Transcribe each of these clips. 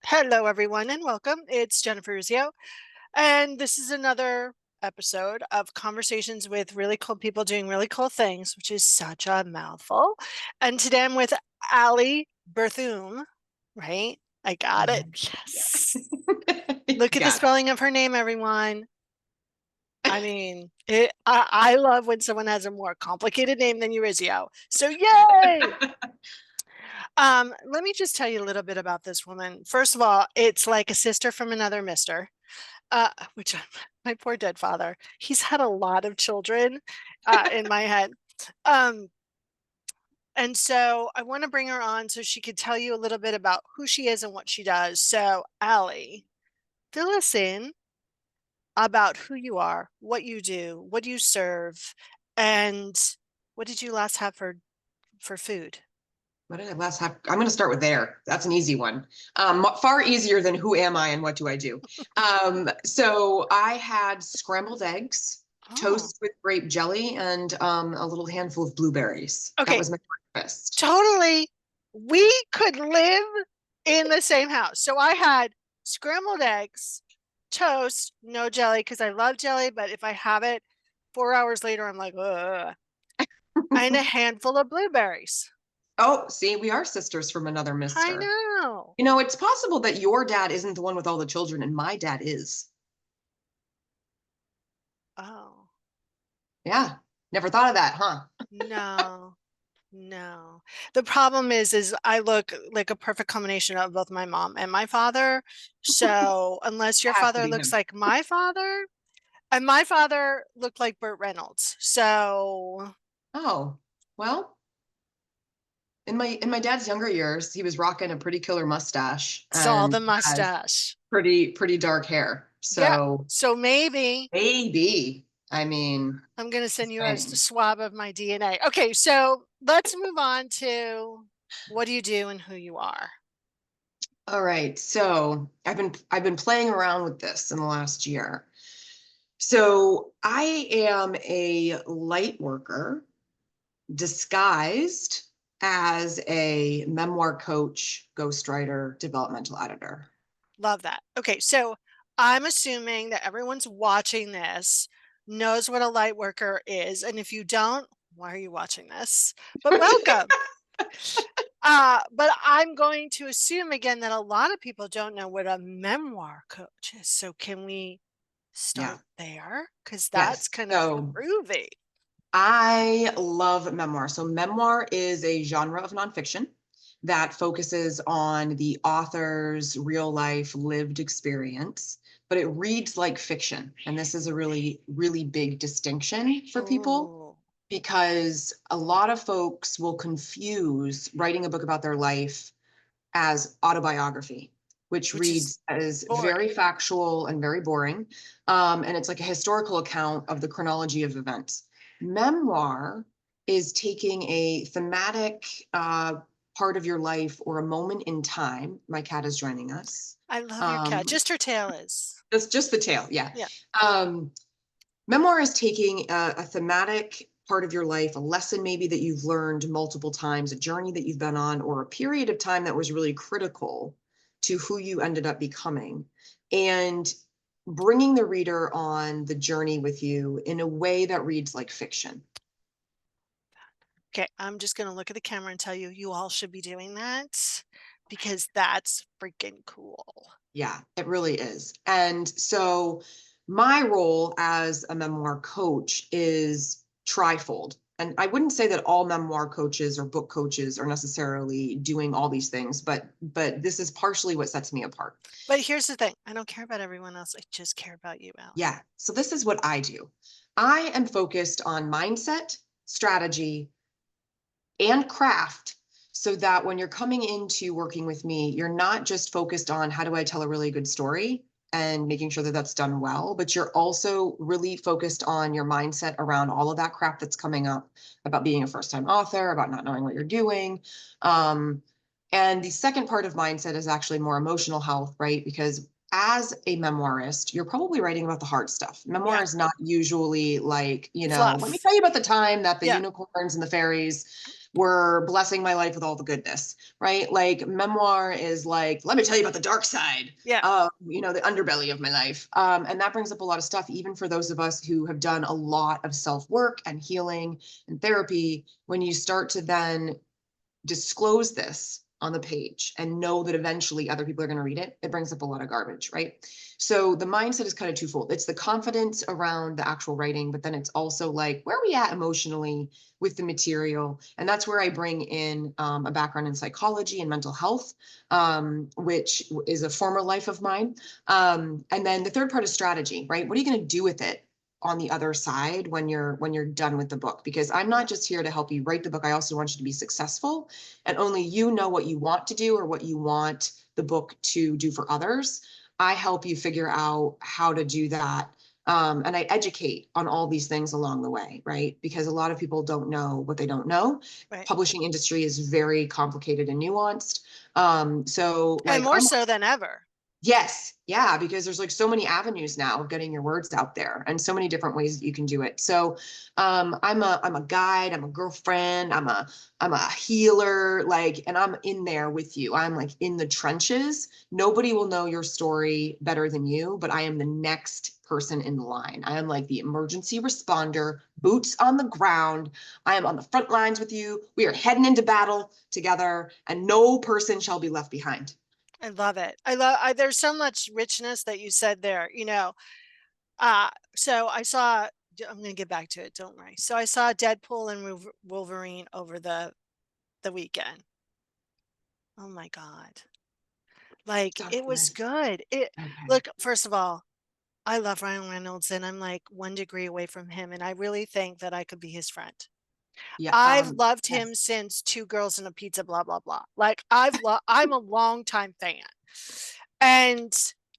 Hello, everyone, and welcome. It's Jennifer Ruzio, and this is another episode of conversations with really cool people doing really cool things, which is such a mouthful. And today I'm with Ali Berthiaume, right? I got it. Yes. Look at the Got spelling of her name, everyone. I mean, I love when someone has a more complicated name than Eurizio. So yay! it. Let me just tell you a little bit about this woman. First of all, it's like a sister from another mister, which my poor dead father, he's had a lot of children in my head. Um, and so I want to bring her on so she could tell you a little bit about who she is and what she does. So, Allie, fill us in about who you are, what you serve, and what did you last have for food? What did I last have? I'm going to start with there. That's an easy one. Far easier than who am I and what do I do? So I had scrambled eggs, Oh, toast with grape jelly, and a little handful of blueberries. That okay. was my breakfast. Totally. We could live in the same house. So I had scrambled eggs, toast, no jelly because I love jelly, but if I have it 4 hours later, I'm like, ugh, and a handful of blueberries. Oh, see, we are sisters from another I mister. know. It's possible that your dad isn't the one with all the children and my dad is. Oh, Yeah. Never thought of that, huh? no. No. The problem is I look like a perfect combination of both my mom and my father. So unless It your has to father be looks him. like my father, and my father looked like Burt Reynolds. So Oh, well, in my dad's younger years, he was rocking a pretty killer mustache saw and the has mustache. pretty dark hair. Yeah. So So maybe maybe, I mean, I'm going to send just you a saying. swab of my DNA. Okay. So let's move on to what do you do and who you are. All right. So I've been playing around with this in the last year. So I am a light worker disguised as a memoir coach, ghostwriter, developmental editor. Love that. Okay. So I'm assuming that everyone's watching this knows what a light worker is. And if you don't, why are you watching this? But welcome. But I'm going to assume again that a lot of people don't know what a memoir coach is. So can we Yeah. start there? Because that's Yes. kind of So groovy. I love memoir. So, memoir is a genre of nonfiction that focuses on the author's real life lived experience, but it reads like fiction. And this is a really big distinction for people Oh, because a lot of folks will confuse writing a book about their life as autobiography, which which is reads as boring. very factual and very boring. And it's like a historical account of the chronology of events. Memoir is taking a thematic part of your life or a moment in time. My cat is joining us. I love your cat. Um, Just her tail is. that's just the tale, yeah. Yeah. Um, Memoir is taking a thematic part of your life, a lesson maybe that you've learned multiple times, a journey that you've been on, or a period of time that was really critical to who you ended up becoming, and bringing the reader on the journey with you in a way that reads like fiction. Okay. I'm just going to look at the camera and tell you, you all should be doing that because that's freaking cool. Yeah, it really is. And so my role as a memoir coach is trifold. And I wouldn't say that all memoir coaches or book coaches are necessarily doing all these things, but this is partially what sets me apart. But here's the thing I don't care about everyone else. I just care about you, Allie. Yeah. So this is what I do. I am focused on mindset, strategy, and craft so that when you're coming into working with me, you're not just focused on how do I tell a really good story and making sure that that's done well, but you're also really focused on your mindset around all of that crap that's coming up about being a first time author, about not knowing what you're doing. Um, and the second part of mindset is actually more emotional health, right? Because as a memoirist, you're probably writing about the hard stuff. Memoir Yeah. is not usually like, let me Fluff. tell you about the time that the Yeah. unicorns and the fairies. we're blessing my life with all the goodness, right? Like memoir is like, let me tell you about the dark side, Yeah. the underbelly of my life. And that brings up a lot of stuff, even for those of us who have done a lot of self work and healing and therapy. When you start to then disclose this on the page and know that eventually other people are going to read it, it brings up a lot of garbage, right? So the mindset is kind of twofold. It's the confidence around the actual writing, but then it's also like, where are we at emotionally with the material? And that's where I bring in a background in psychology and mental health, which is a former life of mine. And then the third part is strategy, right? What are you going to do with it on the other side when you're done with the book? Because I'm not just here to help you write the book. I also want you to be successful, and only you know what you want to do or what you want the book to do for others. I help you figure out how to do that. And I educate on all these things along the way, right? Because a lot of people don't know what they don't know. Right. Publishing industry is very complicated and nuanced. So And like more I'm so than ever. Yes. Yeah, because there's like so many avenues now of getting your words out there and so many different ways that you can do it. So I'm a guide, I'm a girlfriend, I'm a healer, like, and I'm in there with you. I'm like in the trenches. Nobody will know your story better than you, but I am the next person in the line. I am like the emergency responder, boots on the ground. I am on the front lines with you. We are heading into battle together, and no person shall be left behind. I love it. There's so much richness that you said there, so I'm going to get back to it. Don't worry. So I saw Deadpool and Wolverine over the weekend. Oh my God. Like So it was good. good. Okay. Look, first of all, I love Ryan Reynolds and I'm like 1 degree away from him. And I really think that I could be his friend. Yeah. I've loved him Yes. since Two Girls and a Pizza, blah, blah, blah. Like I'm a longtime fan. And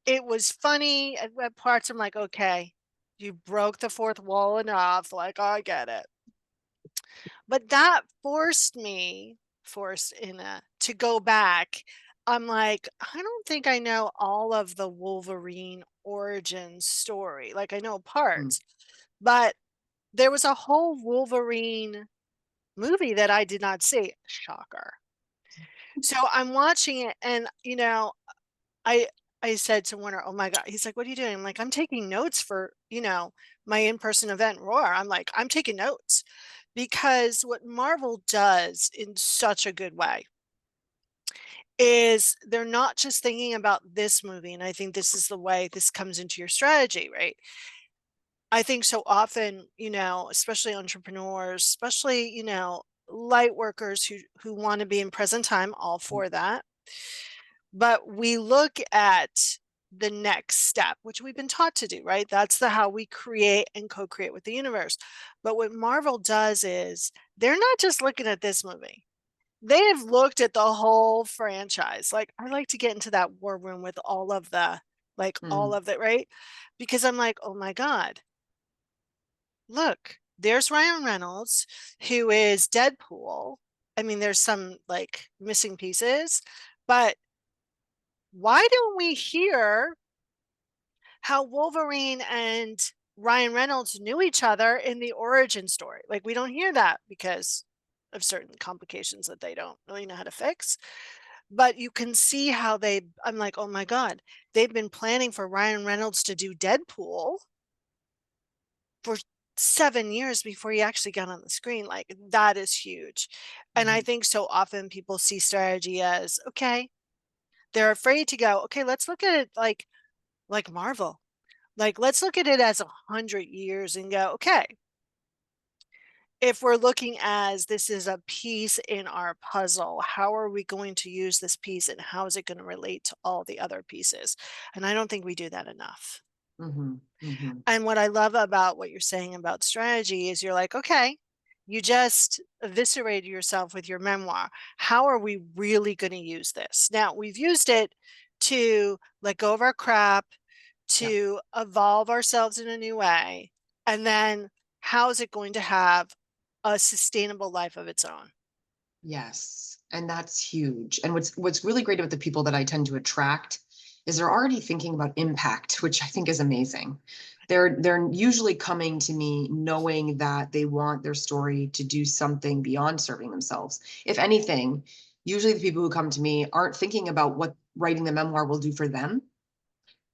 it was funny at parts. I'm like, okay, you broke the fourth wall enough. Like, I get it. But that forced in a to go back. I'm like, I don't think I know all of the Wolverine origin story. Like I know Mm, parts, but there was a whole Wolverine movie that I did not see. Shocker. So I'm watching it and I I said to Warner, "Oh my God." He's like, "What are you doing?" I'm like, "I'm taking notes for, my in-person event, Roar." I'm like, "I'm taking notes." Because what Marvel does in such a good way is they're not just thinking about this movie. And I think this is the way this comes into your strategy, right? I think so often, especially entrepreneurs, especially, light workers who want to be in present time, all for that. But we look at the next step, which we've been taught to do, right? That's the how we create and co-create with the universe. But what Marvel does is they're not just looking at this movie. They have looked at the whole franchise. Like I like to get into that war room with all mm, of it, right? Because I'm like, oh my God, look, there's Ryan Reynolds, who is Deadpool. I mean, there's some like missing pieces, but why don't we hear how Wolverine and Ryan Reynolds knew each other in the origin story? Like, we don't hear that because of certain complications that they don't really know how to fix. But you can see how I'm like, oh my God, they've been planning for Ryan Reynolds to do Deadpool for 7 years before he actually got on the screen. Like, that is huge. And I mhm, think so often people see strategy as okay, they're afraid to go, okay, let's look at it like Marvel. Like, let's look at it as 100 years and go, okay, if we're looking as this is a piece in our puzzle, how are we going to use this piece and how is it going to relate to all the other pieces? And I don't think we do that enough. mhm, mhm. And what I love about what you're saying about strategy is you're like, okay, you just eviscerated yourself with your memoir. How are we really going to use this? Now, we've used it to let go of our crap, Yeah. to evolve ourselves in a new way. And then how is it going to have a sustainable life of its own? Yes. And that's huge. And what's really great about the people that I tend to attract is they're already thinking about impact, which I think is amazing. They're usually coming to me knowing that they want their story to do something beyond serving themselves. If anything, usually the people who come to me aren't thinking about what writing the memoir will do for them.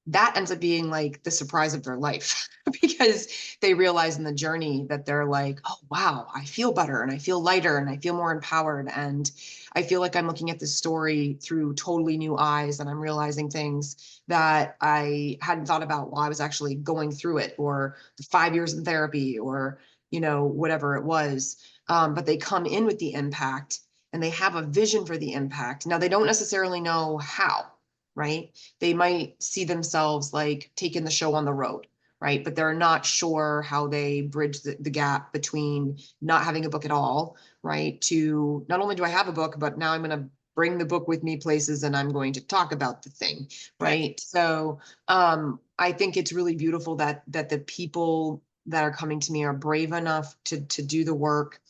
That ends up being like the surprise of their life because they realize in the journey that they're like, oh, wow, I feel better and I feel lighter and I feel more empowered. And I feel like I'm looking at this story through totally new eyes and I'm realizing things that I hadn't thought about while I was actually going through it, or the 5 years in therapy, or, whatever it was. But they come in with the impact and they have a vision for the impact. Now, they don't necessarily know how, right? They might see themselves like taking the show on the road, right? But they're not sure how they bridge the gap between not having a book at all, right? To not only do I have a book, but now I'm going to bring the book with me places and I'm going to talk about the thing, Right. right? So I think it's really beautiful that the people that are coming to me are brave enough to do the work,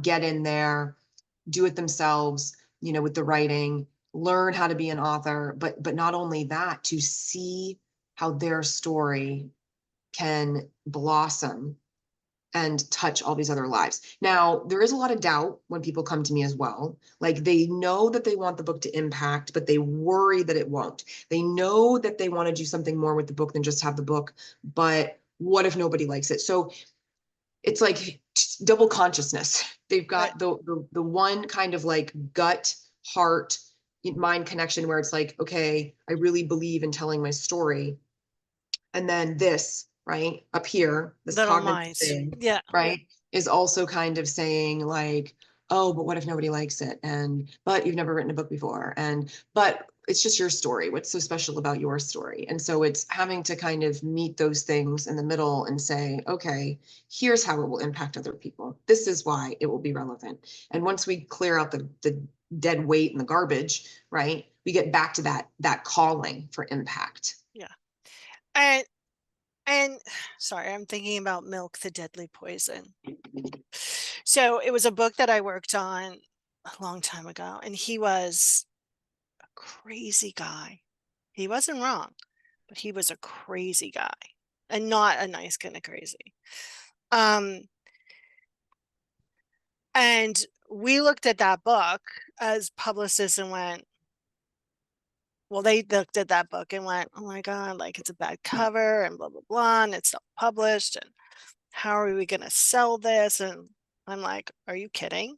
get in there, do it themselves, with the writing, learn how to be an author, but not only that, to see how their story can blossom and touch all these other lives. Now, there is a lot of doubt when people come to me as well. Like they know that they want the book to impact, but they worry that it won't. They know that they want to do something more with the book than just have the book, but what if nobody likes it? So it's like double consciousness. They've Right. got the one kind of like gut, heart, mind connection where it's like, okay, I really believe in telling my story. And then this, right, up here, this Little cognitive minds. thing, Yeah. right, is also kind of saying like, oh, but what if nobody likes it? And but you've never written a book before. And but it's just your story. What's so special about your story? And so it's having to kind of meet those things in the middle and say, okay, here's how it will impact other people. This is why it will be relevant. And once we clear out the dead weight and the garbage, right, we get back to that calling for impact. Yeah. And and sorry, I'm thinking about Milk, the Deadly Poison. So it was a book that I worked on a long time ago, and he was a crazy guy. He wasn't wrong, but he was a crazy guy and not a nice kind of crazy. Um, and we looked at that book as publicists and went, well, they looked at that book and went, oh my God, like it's a bad cover and blah, blah, blah, and it's self-published. And how are we going to sell this? And I'm like, are you kidding?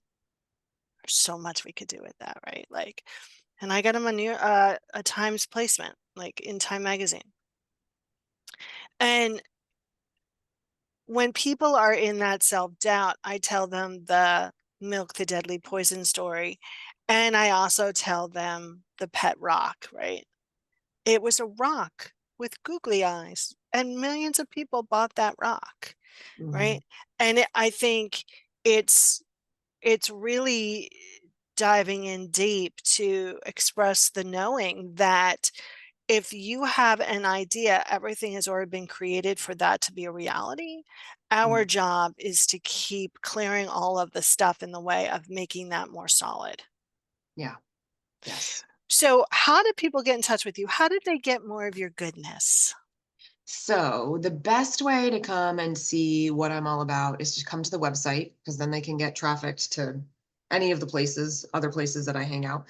There's so much we could do with that, right? Like, and I got him a Times placement, like in Time magazine. And when people are in that self-doubt, I tell them the Milk the Deadly Poison story. And I also tell them the pet rock, right? It was a rock with googly eyes, and millions of people bought that rock, Mhm. right? And I think it's it's really diving in deep to express the knowing that if you have an idea, everything has already been created for that to be a reality. Our Mhm. job is to keep clearing all of the stuff in the way of making that more solid. Yeah. Yes. So, how did people get in touch with you? How did they get more of your goodness? So the best way to come and see what I'm all about is to come to the website because then they can get trafficked to any of the places, other places that I hang out.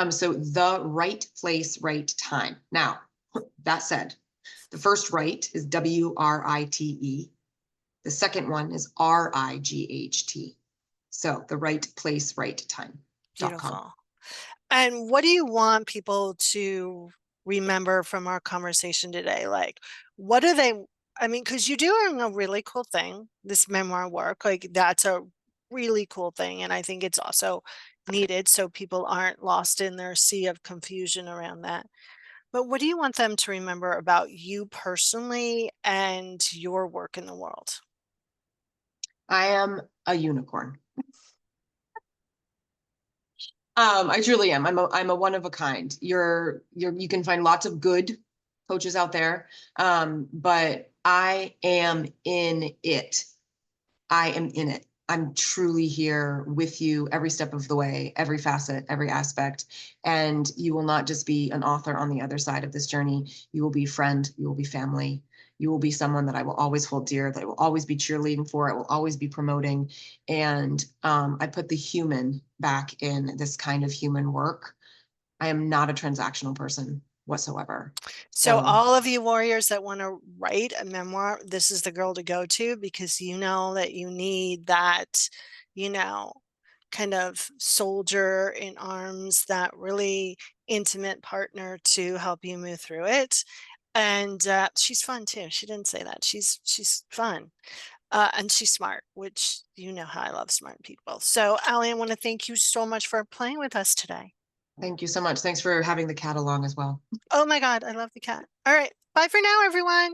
So the right place, right time. Now, that said, the first right is WRITE. The second one is RIGHT. So the right place, right time.com. Beautiful. And what do you want people to remember from our conversation today? Like, what do they, I mean, because you're doing a really cool thing, this memoir work, like, that's a really cool thing. And I think it's also needed so people aren't lost in their sea of confusion around that. But what do you want them to remember about you personally and your work in the world? I am a unicorn. I truly am. I'm a one of a kind. You can find lots of good coaches out there. But I am in it. I am in it. I'm truly here with you every step of the way, every facet, every aspect. And you will not just be an author on the other side of this journey. You will be friend, you will be family, You will be someone that I will always hold dear, that I will always be cheerleading for, I will always be promoting. And I put the human back in this kind of human work. I am not a transactional person whatsoever. So So all of you warriors that want to write a memoir, this is the girl to go to, because you know that you need that, you know, kind of soldier in arms, that really intimate partner to help you move through it. And she's fun too. She didn't say that. She's fun. And she's smart, which you know how I love smart people. So Allie, I want to thank you so much for playing with us today. thank you so much. Thanks for having the cat along as well. Oh my God, I love the cat. All right. Bye for now, everyone.